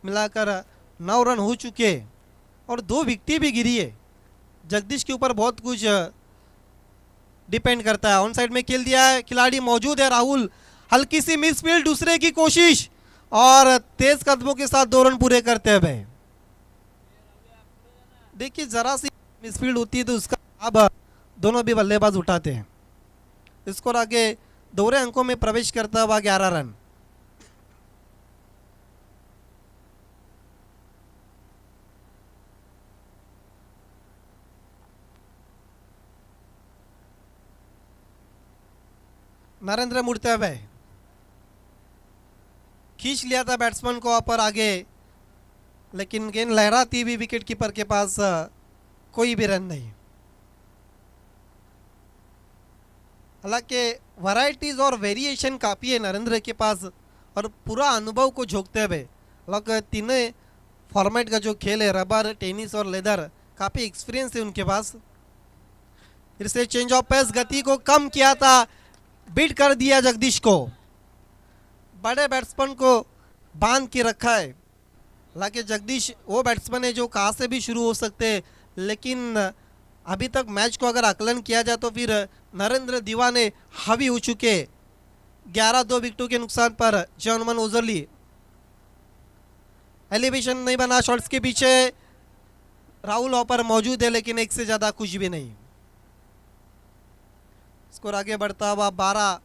Speaker 2: मिलाकर 9 रन हो चुके और 2 विकेटें भी गिरी है। जगदीश के ऊपर बहुत कुछ डिपेंड करता है। ऑन साइड में खेल दिया है, खिलाड़ी मौजूद है राहुल, हल्की सी मिसफील्ड, दूसरे की कोशिश और तेज कदमों के साथ 2 रन पूरे करते हुए। देखिए जरा सी मिसफील्ड होती है तो उसका अब दोनों भी बल्लेबाज उठाते हैं। स्कोर आगे दोहरे अंकों में प्रवेश करता हुआ 11 रन। नरेंद्र मुड़ते हुए खींच लिया था बैट्समैन को पर आगे, लेकिन गेंद लहराती हुई विकेट कीपर के पास कोई भी रन नहीं। हालांकि वैरायटीज और वेरिएशन काफ़ी है नरेंद्र के पास और पूरा अनुभव को झोंकते हुए लोग तीनों फॉर्मेट का जो खेल है, रबर, टेनिस और लेदर, काफ़ी एक्सपीरियंस है उनके पास। फिर से चेंज ऑफ पेस, गति को कम किया था, बीट कर दिया जगदीश को। बड़े बैट्समैन को बांध के रखा है। हालांकि जगदीश वो बैट्समैन है जो कहाँ से भी शुरू हो सकते हैं, लेकिन अभी तक मैच को अगर आकलन किया जाए तो फिर नरेंद्र दीवाने हावी हो चुके 11-2 विकेटों के नुकसान पर। जनमन ओजरली एलिवेशन नहीं बना, शॉट्स के पीछे राहुल हॉपर मौजूद है, लेकिन एक से ज़्यादा कुछ भी नहीं। स्कोर आगे बढ़ता हुआ 12,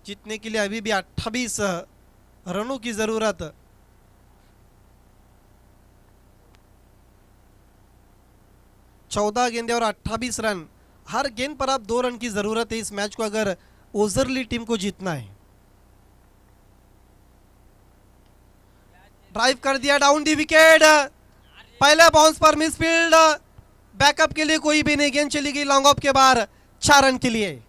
Speaker 2: जीतने के लिए अभी भी 28 रनों की जरूरत। चौदह गेंदे और 28 रन। हर गेंद पर अब 2 रन की जरूरत है इस मैच को अगर ओजरली टीम को जीतना है। ड्राइव कर दिया डाउन दी विकेट, पहले बाउंस पर मिसफील्ड, बैकअप के लिए कोई भी नहीं, गेंद चली गई लॉन्ग ऑफ के बाहर 4 रन के लिए।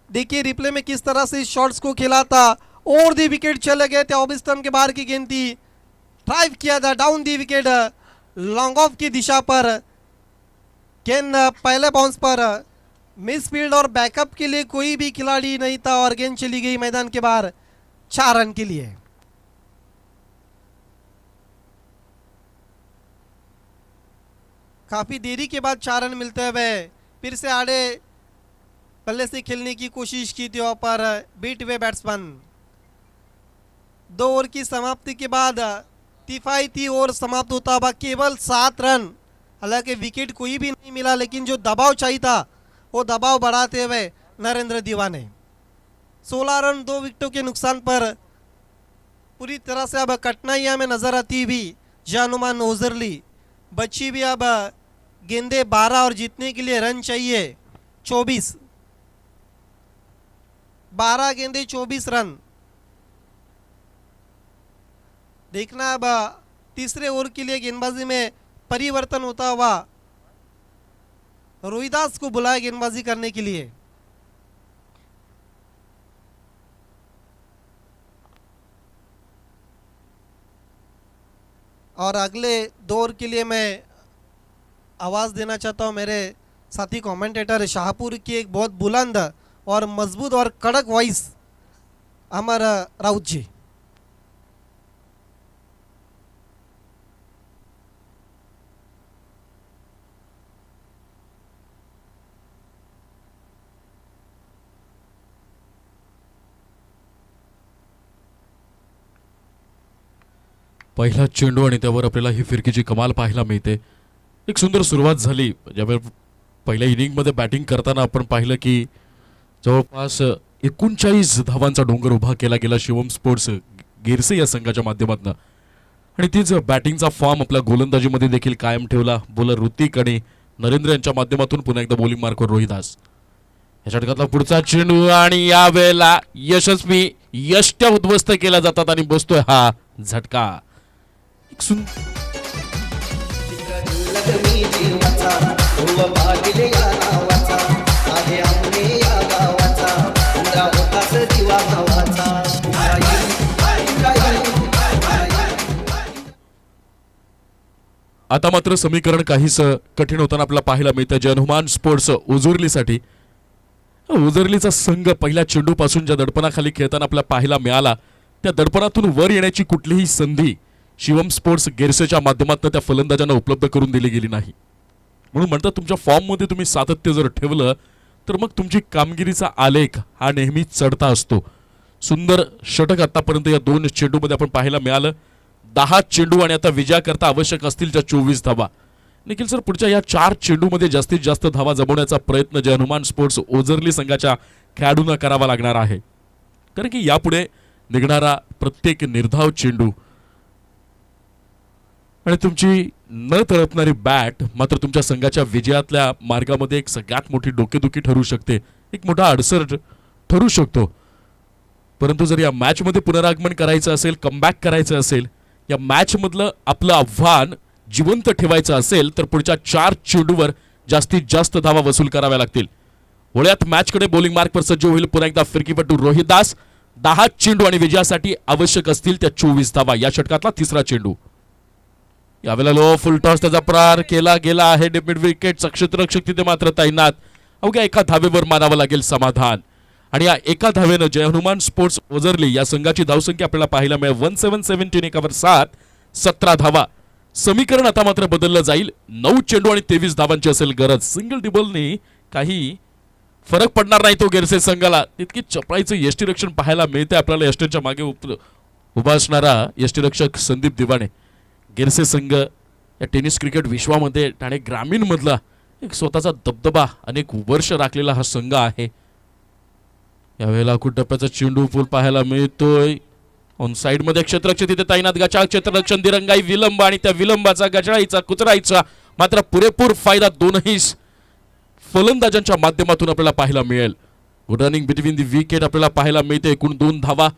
Speaker 2: देखिए रिप्ले में किस तरह से इस शॉट्स को खेला था, और दी विकेट चले गए थे, ऑफ स्टंप के बाहर की गेंद थी, ड्राइव किया था down the wicket long off की दिशा पर। गेंद पहले बाउंस पर मिसफील्ड और बैकअप के लिए कोई भी खिलाड़ी नहीं था और गेंद चली गई मैदान के बाहर 4 रन के लिए। काफी देरी के बाद 4 रन मिलते हुए फिर से आड़े पल्ले से खेलने की कोशिश की थी और पर बीट हुए बैट्समैन। 2 ओवर की समाप्ति के बाद किफायती ओवर समाप्त होता हुआ केवल 7 रन। हालांकि विकेट कोई भी नहीं मिला, लेकिन जो दबाव चाहिए था वो दबाव बढ़ाते हुए नरेंद्र दीवाने 16 रन 2 विकेटों के नुकसान पर पूरी तरह से अब कठिनाइयां में नजर आती हुई जानुमान ओजरली। बची भी अब गेंदे 12 और जीतने के लिए रन चाहिए 24। 12 गेंदे 24 रन। देखना अब तीसरे ओवर के लिए गेंदबाजी में परिवर्तन होता हुआ। रोहिदास को बुलाया गेंदबाजी करने के लिए। और अगले दौर के लिए मैं आवाज़ देना चाहता हूँ मेरे साथी कमेंटेटर शाहपुर की एक बहुत बुलंद और मजबूत और कड़क वॉइस अमर राउत जी।
Speaker 4: पहिला चेंडू आणि त्यावर आपल्याला ही फिरकीची कमाल पाहायला मिळते. एक सुंदर सुरुवात झाली. ज्यावेळी पहिल्या इनिंगमध्ये बॅटिंग करताना आपण पाहिलं की जवळपास 39 धावांचा डोंगर उभा केला गेला शिवम स्पोर्ट्स गिरसे या संघाच्या माध्यमातून आणि तीच बॅटिंगचा फॉर्म आपल्या गोलंदाजीमध्ये देखील कायम ठेवला. बॉलर ऋतिक आणि नरेंद्र यांच्या माध्यमातून पुन्हा एकदा बॉलिंग मार्कवर रोहिदास. या षटकातला पुढचा चेंडू आणि यावेळेला यशस्वी यष्ट्या उद्ध्वस्त केल्या जातात आणि बसतोय हा झटका. एक
Speaker 5: लग्नी जीवाचा ध्रुव भागिले या नावाचा आहे आम्ही या गावाचा इंद्रा होतास दिवा भावाचा
Speaker 4: आता मात्र समीकरण काहीच कठीण होताना आपल्याला पाहायला मिळतं. जय हनुमान स्पोर्ट्स उजुर्लीसाठी उजुर्लीचा संघ पहिल्या चेंडूपासून ज्या दडपणाखाली खेळताना आपल्याला पाहायला मिळाला त्या दडपणातून वर येण्याची कुठलीही संधी शिवम स्पोर्ट्स गिरसेच्या माध्यमातून त्या फलंदाजांना उपलब्ध करून दिली गेली नाही. म्हणून म्हणतात तुमच्या फॉर्ममध्ये तुम्ही सातत्य जर ठेवलं तर मग तुमची कामगिरीचा आलेख हा नेहमी चढता असतो. सुंदर षटक आतापर्यंत या दोन चेंडूमध्ये आपण पाहायला मिळालं. 10 चेंडू आणि आता विजयाकरता आवश्यक असतील त्या 24 धावा. निखिल सर, पुढच्या या 4 चेंडूमध्ये जास्तीत जास्त धावा जमवण्याचा प्रयत्न जय हनुमान स्पोर्ट्स ओझरली संघाच्या खेळाडूंना करावा लागणार आहे. कारण की यापुढे निघणारा प्रत्येक निर्धाव चेंडू आणि तुमची न तळपणारी बॅट मात्र तुमच्या संघाच्या विजयातल्या मार्गामध्ये एक सगळ्यात मोठी डोकेदुखी ठरू शकते, एक मोठा अडसर ठरू शकतो. परंतु जर या मॅचमध्ये पुनरागमन करायचं असेल, कमबॅक करायचं असेल, या मॅचमधलं आपलं आव्हान जिवंत ठेवायचं असेल तर पुढच्या 4 चेंडूवर जास्तीत जास्त धावा वसूल कराव्या लागतील. वळ्यात मॅचकडे बॉलिंग मार्कवर सज्ज होईल पुन्हा एकदा फिरकीपटू रोहिदास. 10 चेंडू आणि विजयासाठी आवश्यक असतील त्या 24 धावा. या षटकातला तिसरा चेंडू. यावेळेला लो फुल टॉस त्याचा प्रहार केला गेला आहे. मिड विकेट क्षेत्ररक्षक तिथे मात्र तैनात. अवघ्या एका धावेवर मानावं लागेल समाधान आणि या एका धावेनं जय हनुमान स्पोर्ट्स ओझरली या संघाची धावसंख्या आपल्याला पाहायला मिळेल 1717 एकावर 7, 17 धावा. समीकरण आता मात्र बदललं जाईल. 9 चेंडू आणि 23 धावांची असेल गरज. सिंगल डिबलनी काही फरक पडणार नाही तो गिरसे संघाला. तितकी चपळाईचं यष्टीरक्षण पाहायला मिळते आपल्याला. यष्टीच्या मागे उभा असणारा यष्टीरक्षक संदीप दिवाणे. गिरसे संघ या टेनिस क्रिकेट विश्वामध्ये ठाणे ग्रामीण मधला एक स्वतःचा दबदबा अनेक वर्ष राखलेला हा संघ आहे. यावेळेला टप्प्याचा चेंडू फुल पाहायला मिळतोय. ऑन साइड मध्ये क्षेत्ररक्षक तिथे तैनात. गचाळ क्षेत्ररक्षण दिरंगाई विलंब आणि त्या विलंबाचा गचाळीचा कुचराईचा मात्र पुरेपूर फायदा दोनही फलंदाजांच्या माध्यमातून आपल्याला पाहायला मिळेल. Good running between the wicket आपल्याला पाहायला मिळते. एकूण 2 धावा.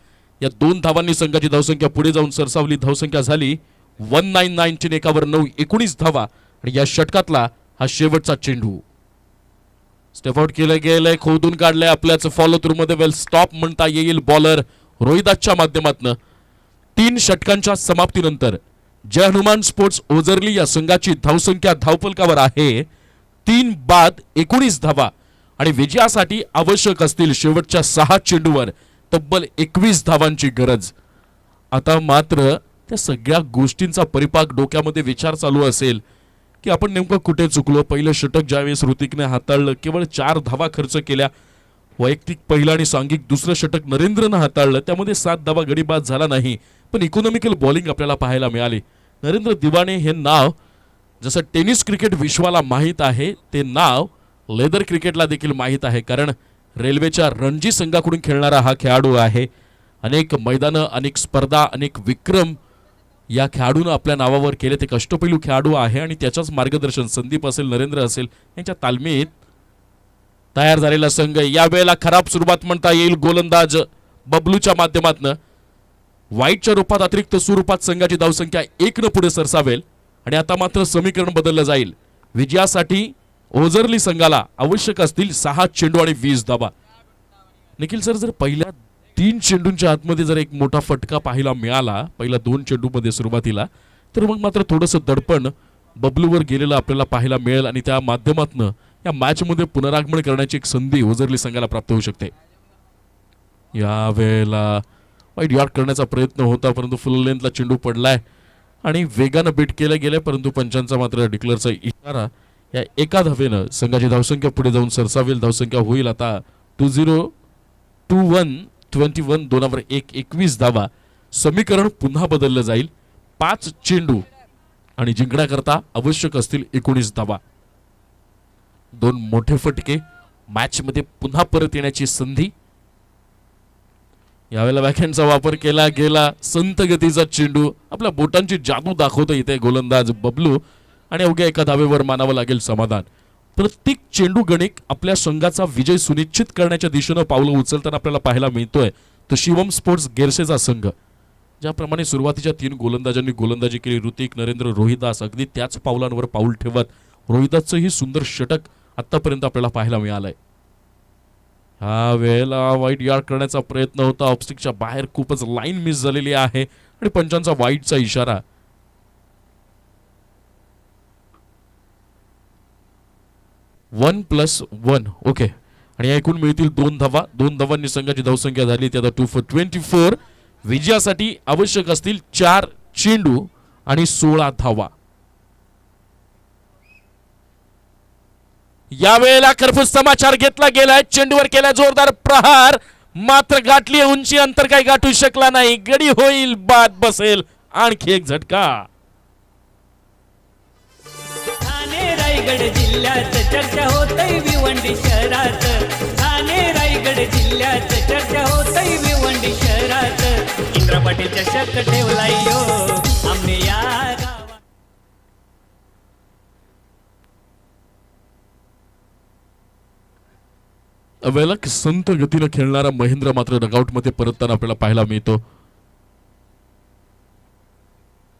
Speaker 4: या 2 धावांनी संघाची धावसंख्या पुढे जाऊन सरसावली. धावसंख्या झाली 1919 एकावर 9, 19 धावा आणि या षटकातला हा शेवटचा चेंडू. स्टेप आउट केलं गेलंय, खोदून काढलंय आपल्याच फॉलो थ्रू मध्ये. वेल स्टॉप म्हणता येईल बॉलर रोहिदासच्या माध्यमातून. 3 षटकांच्या समाप्तीनंतर जय हनुमान स्पोर्ट्स ओझरली या संघाची धावसंख्या धावफलकावर आहे 3 बाद 19 धावा आणि विजयासाठी आवश्यक असतील शेवटच्या 6 चेंडूवर तब्बल 21 धावांची गरज. आता मात्र त्या सगळ्या गोष्टींचा परिपाक डोक्यामध्ये विचार चालू असेल की आपण नेमकं कुठे चुकलो. पहिलं षटक ज्यावेळेस ऋतिकने हाताळलं केवळ 4 धावा खर्च केल्या. वैयक्तिक पहिलं आणि सांघिक दुसरं षटक नरेंद्रनं हाताळलं, त्यामध्ये 7 धावा गडी बाद झाला नाही. पण इकॉनॉमिकल बॉलिंग आपल्याला पाहायला मिळाली. नरेंद्र दिवाणे हे नाव जसं टेनिस क्रिकेट विश्वाला माहीत आहे ते नाव लेदर क्रिकेटला देखील माहीत आहे. कारण रेल्वेच्या रणजी संघाकडून खेळणारा हा खेळाडू आहे. अनेक मैदानं, अनेक स्पर्धा, अनेक विक्रम या खेळाडूनं आपल्या नावावर केले. ते कष्टपैलू खेळाडू आहे आणि त्याच्याच मार्गदर्शन संदीप असेल, नरेंद्र असेल यांच्या तालमीत तयार झालेला संघ. यावेळेला खराब सुरुवात म्हणता येईल गोलंदाज बबलूच्या माध्यमातून. वाईटच्या रूपात अतिरिक्त स्वरूपात संघाची धावसंख्या 1 न पुढे सरसावेल आणि आता मात्र समीकरण बदललं जाईल. विजयासाठी ओझरली संघाला आवश्यक असतील 6 चेंडू आणि 20 धावा. निखिल सर, जर पहिल्या 3 चेंडूंच्या आतमध्ये जर एक मोठा फटका पाहायला मिळाला पहिल्या 2 चेंडूमध्ये सुरुवातीला, तर मग मात्र थोडंसं दडपण बबलूवर गेलेलं आपल्याला पाहायला मिळेल आणि त्या माध्यमातून या मॅचमध्ये पुनरागमन करण्याची एक संधी ओझरली संघाला प्राप्त होऊ शकते. यावेळेला वाईट यॉर्क करण्याचा प्रयत्न होता परंतु फुल लेंथला चेंडू पडलाय आणि वेगानं बीट केले गेले परंतु पंचांचा मात्र डिक्लेअरचा इशारा. या एका धावेनं संघाची धावसंख्या पुढे जाऊन सरसावेल. धावसंख्या होईल आता 21 दोनावर 21 धावा. समीकरण पुन्हा बदललं जाईल. 5 चेंडू आणि जिंकण्याकरता आवश्यक असतील 19 धावा. 2 मोठे फटके. मॅचमध्ये पुन्हा परत येण्याची संधी. यावेळेला बॅकहँडचा वापर केला गेला. संत गतीचा चेंडू आपल्या बोटांची जादू दाखवतो इथे गोलंदाज बबलू आणि अवघ्या एका धावेवर मानावं लागेल समाधान. प्रत्येक चेंडू गणिक आपल्या संघाचा विजय सुनिश्चित करण्याच्या दिशेनं पावलं उचलताना आपल्याला पाहायला मिळतोय. तो शिवम स्पोर्ट्स गेरसेचा संघ ज्याप्रमाणे सुरुवातीच्या 3 गोलंदाजांनी गोलंदाजी केली ऋतिक, नरेंद्र, रोहिदास अगदी त्याच पावलांवर पाऊल ठेवत रोहिदासचंही सुंदर षटक आतापर्यंत आपल्याला पाहायला मिळालंय. हा वेळेला वाईट यार्ड करण्याचा प्रयत्न होता. ऑफस्टिकच्या बाहेर खूपच लाईन मिस झालेली आहे आणि पंचांचा वाईटचा इशारा. +1 ओके आणि एकूण मिळतील 2 धावा. 2 धावांनी संघाची धावसंख्या झाली ती आता 2 for 24. विजयासाठी आवश्यक असतील 4 चेंडू आणि 16 धावा. यावेळेला खरपूस समाचार घेतला गेलाय. चेंडूवर केला जोरदार प्रहार मात्र गाठली उंची. अंतर काही गाठू शकला नाही. गडी होईल बाद बसेल. आणखी एक झटका.
Speaker 3: ठाणे रायगड जिल्ह्यात चर्चा होतय भिवंडी शहरात. ठाणे रायगड जिल्ह्यात चर्चा होतय भिवंडी शहरात. इंद्रा पाटील चषक ठेवलाय यो आम्ही या गावात.
Speaker 4: अवेळेला संत गतीनं खेळणारा महेंद्र मात्र डगआउटमध्ये परतताना आपल्याला पाहायला मिळतो.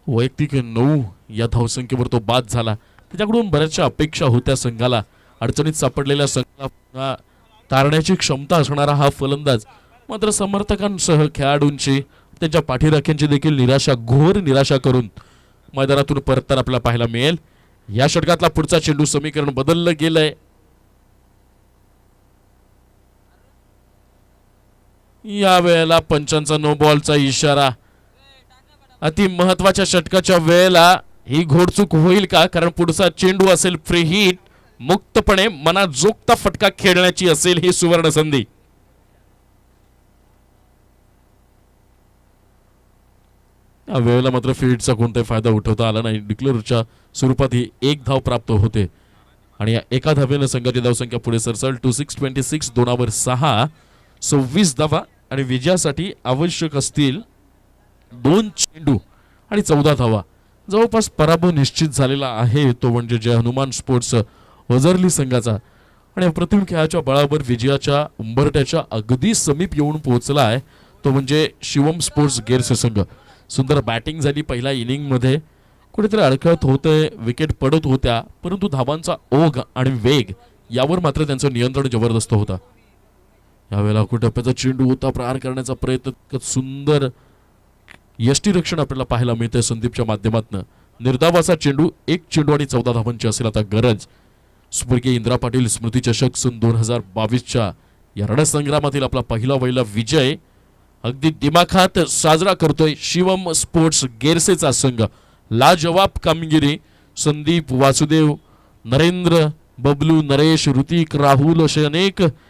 Speaker 4: वैयक्तिक 9 या धावसंख्येवर तो बाद झाला. त्याच्याकडून बऱ्याचशा अपेक्षा होत्या संघाला. अडचणीत सापडलेल्या संघाला तारण्याची क्षमता असणारा हा फलंदाज मात्र समर्थकांसह खेळाडूंची त्यांच्या पाठीराख्यांची देखील निराशा, घोर निराशा करून मैदानातून परतताना आपल्याला पाहायला मिळेल. या षटकातला पुढचा चेंडू समीकरण बदललं गेलंय. या वेळेला पंचांचा नो बॉलचा इशारा. अति महत्वाच्या षटकाच्या वेळेला ही घोडचूक होईल का? कारण पुढचा चेंडू असेल फ्री हिट. मुक्तपणे मनाजोगता फटका खेळण्याची असेल ही सुवर्ण संधी. या वेळेला मात्र फील्डचा कोणताही फायदा उठवता आला नाही. डिक्लेअरच्या स्वरूपात ही 1 धाव प्राप्त होते आणि या एका धावेनं संघाची धावसंख्या पुढे सरसल 26 दोनावर 6 26 धावा आणि विजयासाठी आवश्यक असतील 2 चेंडू आणि 14 धावा. जवळपास पराभव निश्चित झालेला आहे तो म्हणजे जय हनुमान स्पोर्ट्स वजरली संघाचा आणि अप्रतिम खेळाच्या बळावर विजयाच्या उंबरठ्याच्या अगदी समीप येऊन पोहोचला आहे तो म्हणजे शिवम स्पोर्ट्स गेरसे संघ. सुंदर बॅटिंग झाली पहिल्या इनिंगमध्ये. कुठेतरी अडखळत होते, विकेट पडत होत्या परंतु धावांचा ओघ आणि वेग यावर मात्र त्यांचं नियंत्रण जबरदस्त होता. यावेळेला टप्प्याचा चेंडू होता. प्रहार करण्याचा प्रयत्न. सुंदर यष्टीरक्षण आपल्याला पाहायला मिळतंय संदीपच्या माध्यमातून. निर्धावाचा चेंडू. 1 चेंडू आणि 14 धावांची असेल आता गरज. स्वर्गीय इंदिरा पाटील स्मृती चषक सन 2022च्या या रणसंग्रामातील आपला पहिला विजय अगदी दिमाखात साजरा करतोय शिवम स्पोर्ट्स गेरसेचा संघ. लाजवाब कामगिरी. संदीप, वासुदेव, नरेंद्र, बबलू, नरेश, ऋतिक, राहुल असे अनेक